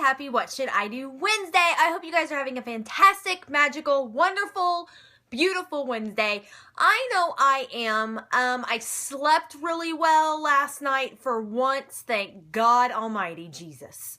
Happy What Should I Do Wednesday. I hope you guys are having a fantastic, magical, wonderful, beautiful Wednesday. I know I am. I slept really well last night for once. Thank God Almighty Jesus.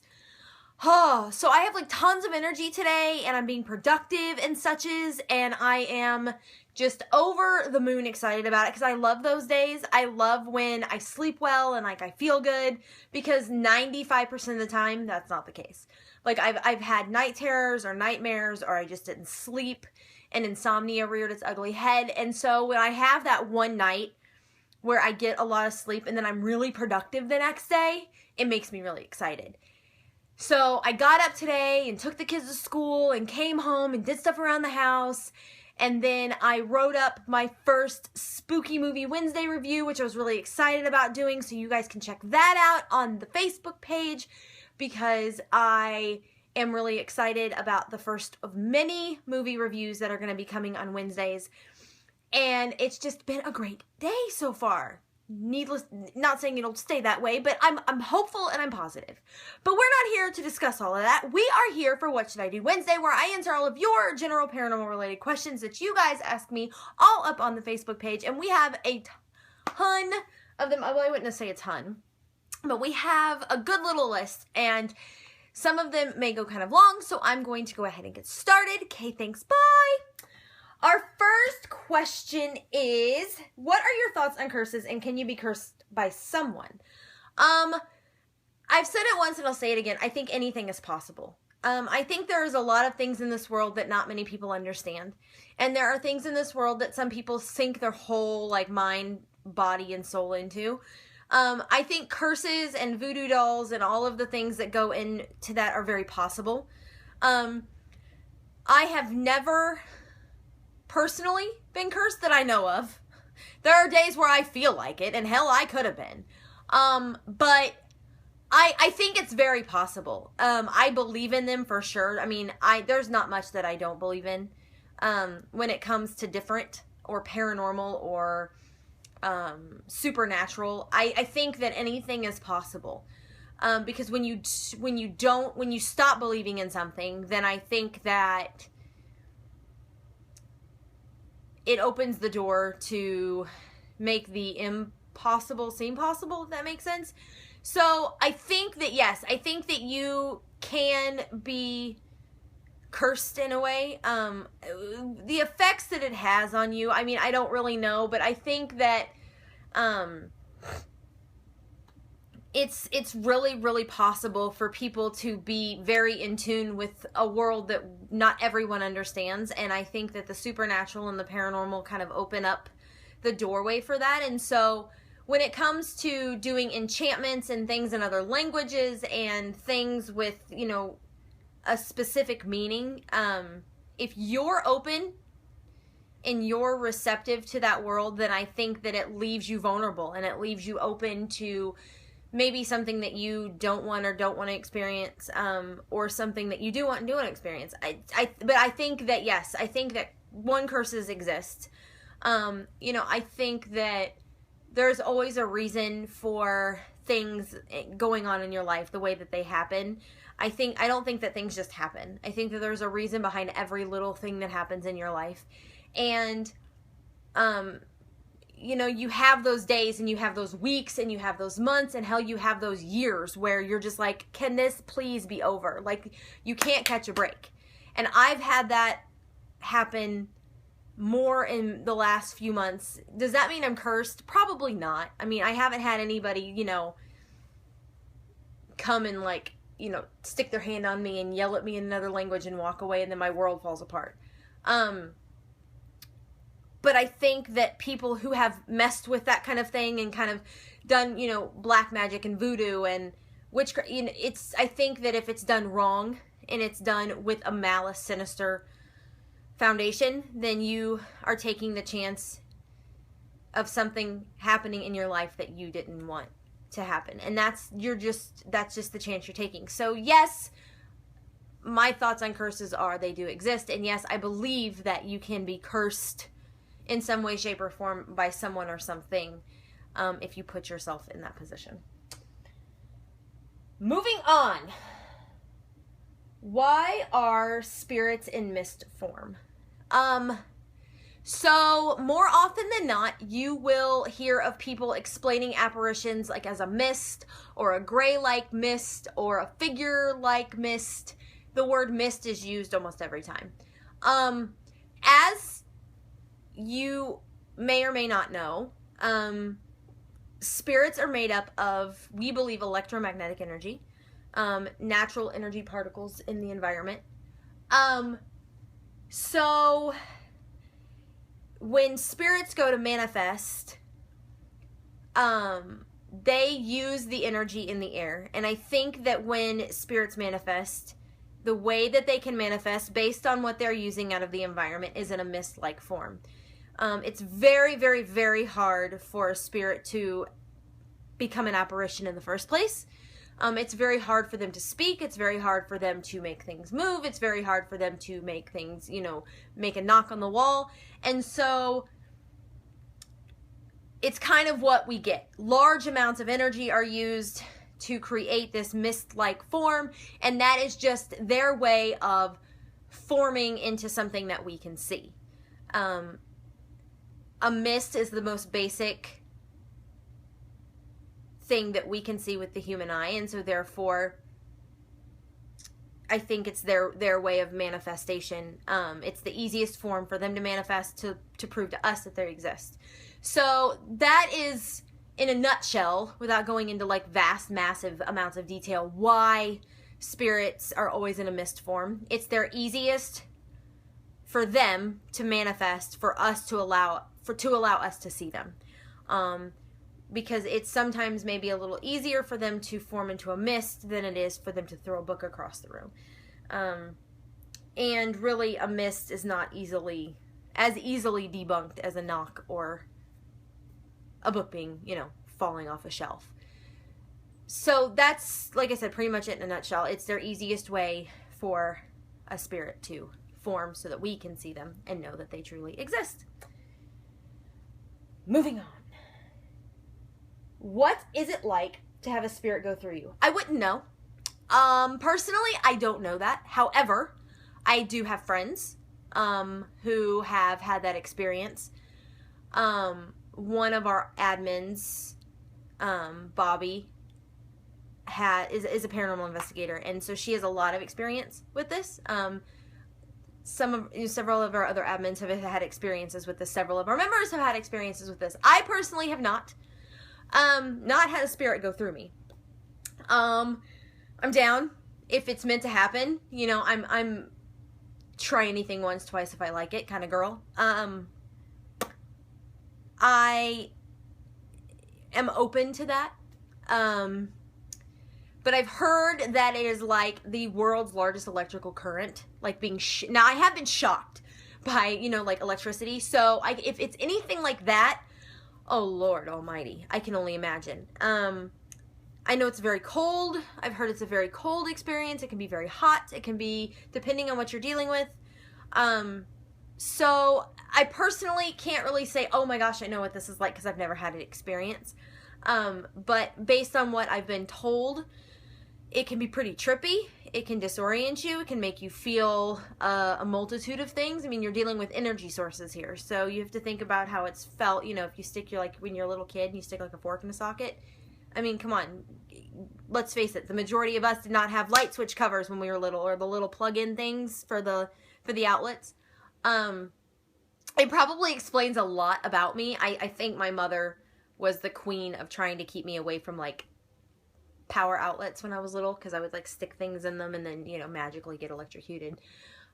Oh, so I have like tons of energy today and I'm being productive and suches, and I am just over the moon excited about it because I love those days. I love when I sleep well and like I feel good, because 95% of the time that's not the case. Like I've had night terrors or nightmares, or I just didn't sleep and insomnia reared its ugly head. And so when I have that one night where I get a lot of sleep and then I'm really productive the next day, it makes me really excited. So I got up today and took the kids to school and came home and did stuff around the house. And then I wrote up my first Spooky Movie Wednesday review, which I was really excited about doing. So you guys can check that out on the Facebook page, because I am really excited about the first of many movie reviews that are going to be coming on Wednesdays. And it's just been a great day so far. Needless, not saying it'll stay that way, but I'm hopeful and I'm positive. But we're not here to discuss all of that. We are here for What Should I Do Wednesday, where I answer all of your general paranormal related questions that you guys ask me, all up on the Facebook page. And we have a ton of them. Well, I wouldn't say a ton, but we have a good little list, and some of them may go kind of long, so I'm going to go ahead and get started. Okay, thanks, bye. Our first question is, what are your thoughts on curses, and can you be cursed by someone? I've said it once and I'll say it again. I think anything is possible. I think there is a lot of things in this world that not many people understand. And there are things in this world that some people sink their whole like mind, body, and soul into. I think curses and voodoo dolls and all of the things that go into that are very possible. I have never personally been cursed that I know of. There are days where I feel like it, and hell, I could have been. But I think it's very possible. I believe in them for sure. I mean, there's not much that I don't believe in when it comes to different or paranormal or supernatural. I think that anything is possible. Because when you stop believing in something, then I think that it opens the door to make the impossible seem possible, if that makes sense. So I think that, yes, I think that you can be cursed in a way. The effects that it has on you, I mean, I don't really know, but I think that it's really, really possible for people to be very in tune with a world that not everyone understands. And I think that the supernatural and the paranormal kind of open up the doorway for that. And so when it comes to doing enchantments and things in other languages and things with, you know, a specific meaning, if you're open and you're receptive to that world, then I think that it leaves you vulnerable and it leaves you open to maybe something that you don't want or don't want to experience, or something that you do want and do want to experience. But I think that, yes, I think that curses exist. You know, I think that there's always a reason for things going on in your life the way that they happen. I don't think that things just happen. I think that there's a reason behind every little thing that happens in your life. And, you know, you have those days and you have those weeks and you have those months and hell, you have those years where you're just like, can this please be over? Like, you can't catch a break. And I've had that happen more in the last few months. Does that mean I'm cursed? Probably not. I mean, I haven't had anybody, you know, come and like, you know, stick their hand on me and yell at me in another language and walk away and then my world falls apart. But I think that people who have messed with that kind of thing and kind of done, you know, black magic and voodoo and witchcraft, you know, I think that if it's done wrong and it's done with a malice, sinister foundation, then you are taking the chance of something happening in your life that you didn't want to happen. And that's just the chance you're taking. So yes, my thoughts on curses are they do exist. And yes, I believe that you can be cursed in some way, shape, or form by someone or something, if you put yourself in that position. Moving on. Why are spirits in mist form? So more often than not, you will hear of people explaining apparitions like as a mist or a gray-like mist or a figure-like mist. The word mist is used almost every time. As you may or may not know, spirits are made up of, we believe, electromagnetic energy, natural energy particles in the environment. So when spirits go to manifest, they use the energy in the air. And I think that when spirits manifest, the way that they can manifest based on what they're using out of the environment is in a mist-like form. It's very, very, very hard for a spirit to become an apparition in the first place. It's very hard for them to speak. It's very hard for them to make things move. It's very hard for them to make things, make a knock on the wall. And so it's kind of what we get. Large amounts of energy are used to create this mist-like form, and that is just their way of forming into something that we can see. A mist is the most basic thing that we can see with the human eye, and so therefore I think it's their way of manifestation. It's the easiest form for them to manifest to prove to us that they exist. So that is, in a nutshell, without going into like vast, massive amounts of detail, why spirits are always in a mist form. It's their easiest for them to manifest, for us to allow us to see them. Because it's sometimes maybe a little easier for them to form into a mist than it is for them to throw a book across the room. And really, a mist is not as easily debunked as a knock or a book being, falling off a shelf. So that's, like I said, pretty much it in a nutshell. It's their easiest way for a spirit to form so that we can see them and know that they truly exist. Moving on. What is it like to have a spirit go through you? I wouldn't know. Personally, I don't know that. However, I do have friends who have had that experience. One of our admins, Bobby, is a paranormal investigator, and so she has a lot of experience with this. Several of our other admins have had experiences with this. Several of our members have had experiences with this. I personally have not had a spirit go through me. I'm down if it's meant to happen. I'm try anything once, twice if I like it kind of girl. I am open to that. But I've heard that it is like the world's largest electrical current, like being now I have been shocked by, like electricity. So if it's anything like that, oh Lord almighty, I can only imagine. I know it's very cold. I've heard it's a very cold experience. It can be very hot. It can be, depending on what you're dealing with. So I personally can't really say, oh my gosh, I know what this is like, because I've never had an experience. But based on what I've been told, it can be pretty trippy. It can disorient you. It can make you feel a multitude of things. I mean, you're dealing with energy sources here. So you have to think about how it's felt, if you stick when you're a little kid and you stick like a fork in a socket. I mean, come on. Let's face it. The majority of us did not have light switch covers when we were little, or the little plug-in things for the outlets. It probably explains a lot about me. I think my mother was the queen of trying to keep me away from power outlets when I was little, because I would stick things in them and then magically get electrocuted.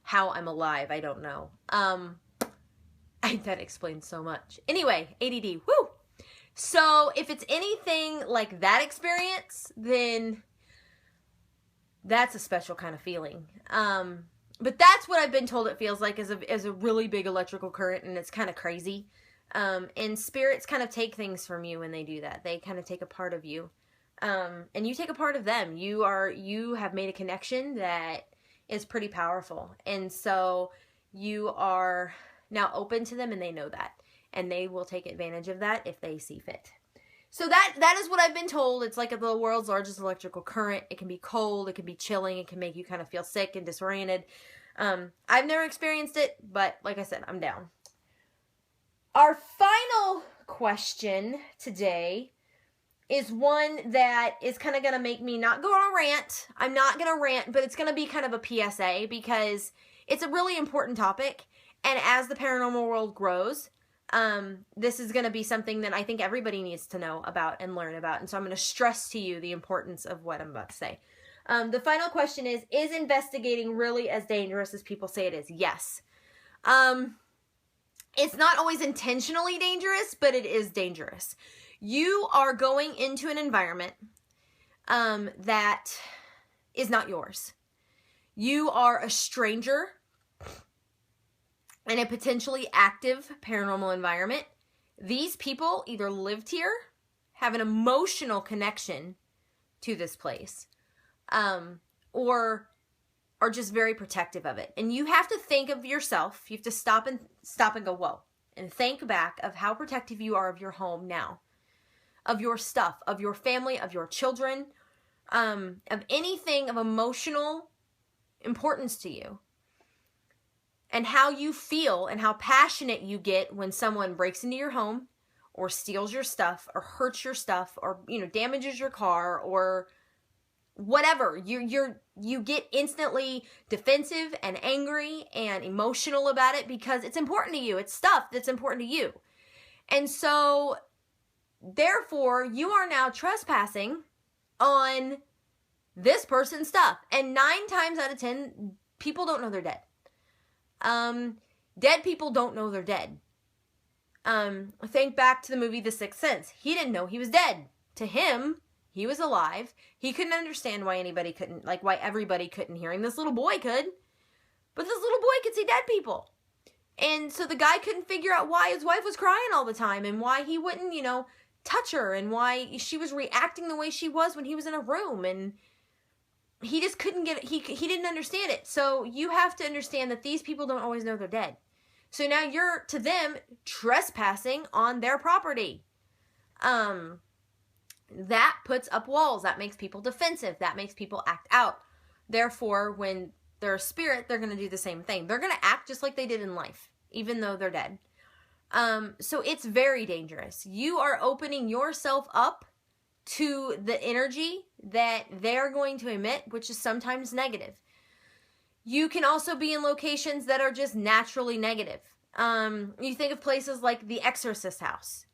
How I'm alive, I don't know. That explains so much. Anyway, ADD, woo! So if it's anything like that experience, then that's a special kind of feeling. But that's what I've been told it feels like, is a really big electrical current, and it's kind of crazy. And spirits kind of take things from you when they do that. They kind of take a part of you. And you take a part of them. You have made a connection that is pretty powerful. And so you are now open to them, and they know that. And they will take advantage of that if they see fit. So that is what I've been told. It's like the world's largest electrical current. It can be cold, it can be chilling, it can make you kind of feel sick and disoriented. I've never experienced it, but like I said, I'm down. Our final question today is one that is kind of going to make me not go on a rant. I'm not going to rant, but it's going to be kind of a PSA because it's a really important topic. And as the paranormal world grows, this is going to be something that I think everybody needs to know about and learn about. And so I'm going to stress to you the importance of what I'm about to say. The final question is investigating really as dangerous as people say it is? Yes. It's not always intentionally dangerous, but it is dangerous. You are going into an environment that is not yours. You are a stranger in a potentially active paranormal environment. These people either lived here, have an emotional connection to this place, or are just very protective of it. And you have to think of yourself. You have to stop and go, whoa, and think back of how protective you are of your home now, of your stuff, of your family, of your children, of anything of emotional importance to you. And how you feel and how passionate you get when someone breaks into your home or steals your stuff or hurts your stuff or, damages your car or whatever. You get instantly defensive and angry and emotional about it because it's important to you. It's stuff that's important to you. And so, therefore, you are now trespassing on this person's stuff. And 9 times out of 10, people don't know they're dead. Dead people don't know they're dead. Think back to the movie The Sixth Sense. He didn't know he was dead. To him, he was alive. He couldn't understand why why everybody couldn't hear him. This little boy could. But this little boy could see dead people. And so the guy couldn't figure out why his wife was crying all the time and why he wouldn't, touch her and why she was reacting the way she was when he was in a room. And he just couldn't get it. He didn't understand it. So you have to understand that these people don't always know they're dead. So now you're, to them, trespassing on their property. That puts up walls. That makes people defensive. That makes people act out. Therefore, when they're a spirit, they're going to do the same thing. They're going to act just like they did in life, even though they're dead. So it's very dangerous. You are opening yourself up to the energy that they're going to emit, which is sometimes negative. You can also be in locations that are just naturally negative. You think of places like the Exorcist house,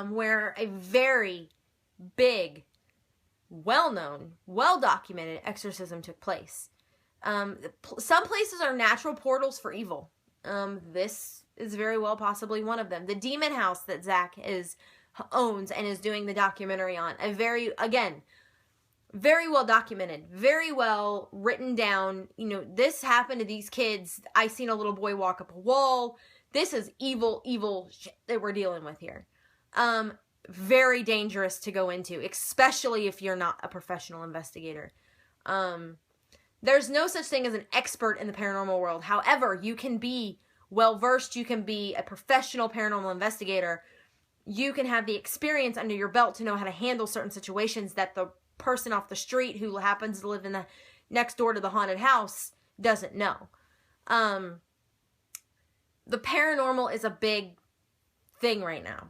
where a very big, well-known, well-documented exorcism took place. Some places are natural portals for evil. This is very well possibly one of them. The demon house that Zach owns and is doing the documentary on. Very well documented, very well written down. This happened to these kids. I seen a little boy walk up a wall. This is evil shit that we're dealing with here. Very dangerous to go into, especially if you're not a professional investigator. There's no such thing as an expert in the paranormal world. However, you can be well-versed. You can be a professional paranormal investigator. You can have the experience under your belt to know how to handle certain situations that the person off the street who happens to live in the next door to the haunted house doesn't know. The paranormal is a big thing right now.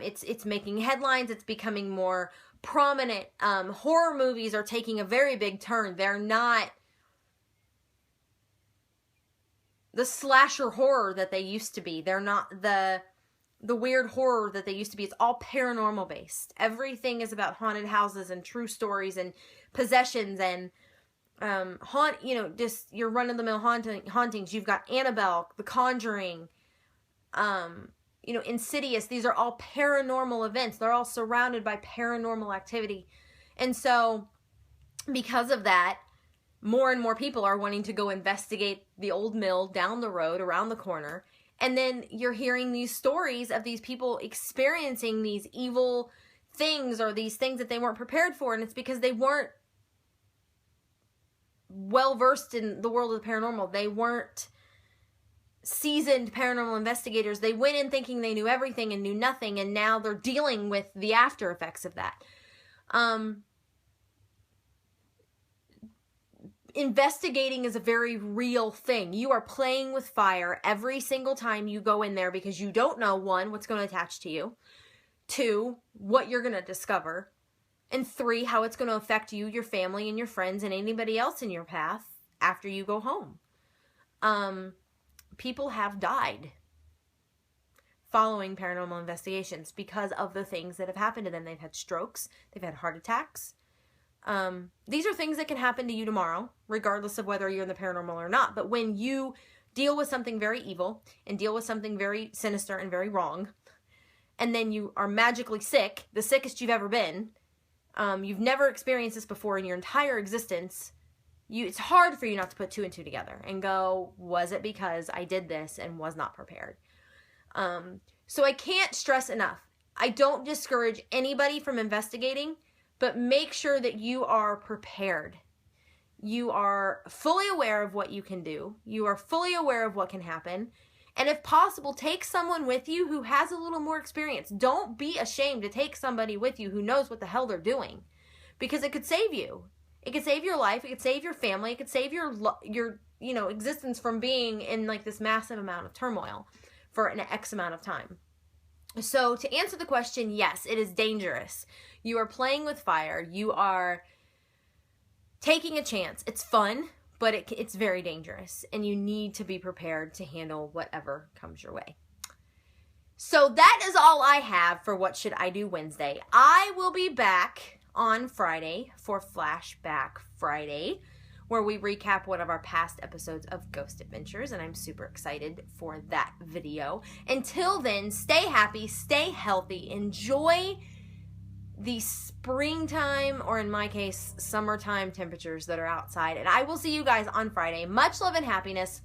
It's making headlines. It's becoming more prominent. Horror movies are taking a very big turn. They're not the slasher horror that they used to be. They're not the weird horror that they used to be. It's all paranormal based. Everything is about haunted houses and true stories and possessions and just your run-of-the-mill hauntings. You've got Annabelle, The Conjuring, Insidious. These are all paranormal events. They're all surrounded by paranormal activity. And so because of that, more and more people are wanting to go investigate the old mill down the road, around the corner. And then you're hearing these stories of these people experiencing these evil things or these things that they weren't prepared for. And it's because they weren't well-versed in the world of the paranormal. They weren't seasoned paranormal investigators. They went in thinking they knew everything and knew nothing, and now they're dealing with the after effects of that. Investigating is a very real thing. You are playing with fire every single time you go in there because you don't know, 1, what's going to attach to you, 2, what you're going to discover, and 3, how it's going to affect you, your family, and your friends, and anybody else in your path after you go home. People have died following paranormal investigations because of the things that have happened to them. They've had strokes, they've had heart attacks. These are things that can happen to you tomorrow, regardless of whether you're in the paranormal or not. But when you deal with something very evil and deal with something very sinister and very wrong, and then you are magically sick, the sickest you've ever been, you've never experienced this before in your entire existence, it's hard for you not to put 2 and 2 together and go, was it because I did this and was not prepared? So I can't stress enough. I don't discourage anybody from investigating, but make sure that you are prepared. You are fully aware of what you can do. You are fully aware of what can happen. And if possible, take someone with you who has a little more experience. Don't be ashamed to take somebody with you who knows what the hell they're doing, because it could save you. It could save your life. It could save your family. It could save your existence from being in like this massive amount of turmoil for an X amount of time. So to answer the question, yes, it is dangerous. You are playing with fire. You are taking a chance. It's fun, but it's very dangerous, and you need to be prepared to handle whatever comes your way. So that is all I have for What Should I Do Wednesday. I will be back on Friday for Flashback Friday, where we recap one of our past episodes of Ghost Adventures, and I'm super excited for that video. Until then, stay happy, stay healthy, enjoy the springtime, or in my case, summertime temperatures that are outside, and I will see you guys on Friday. Much love and happiness.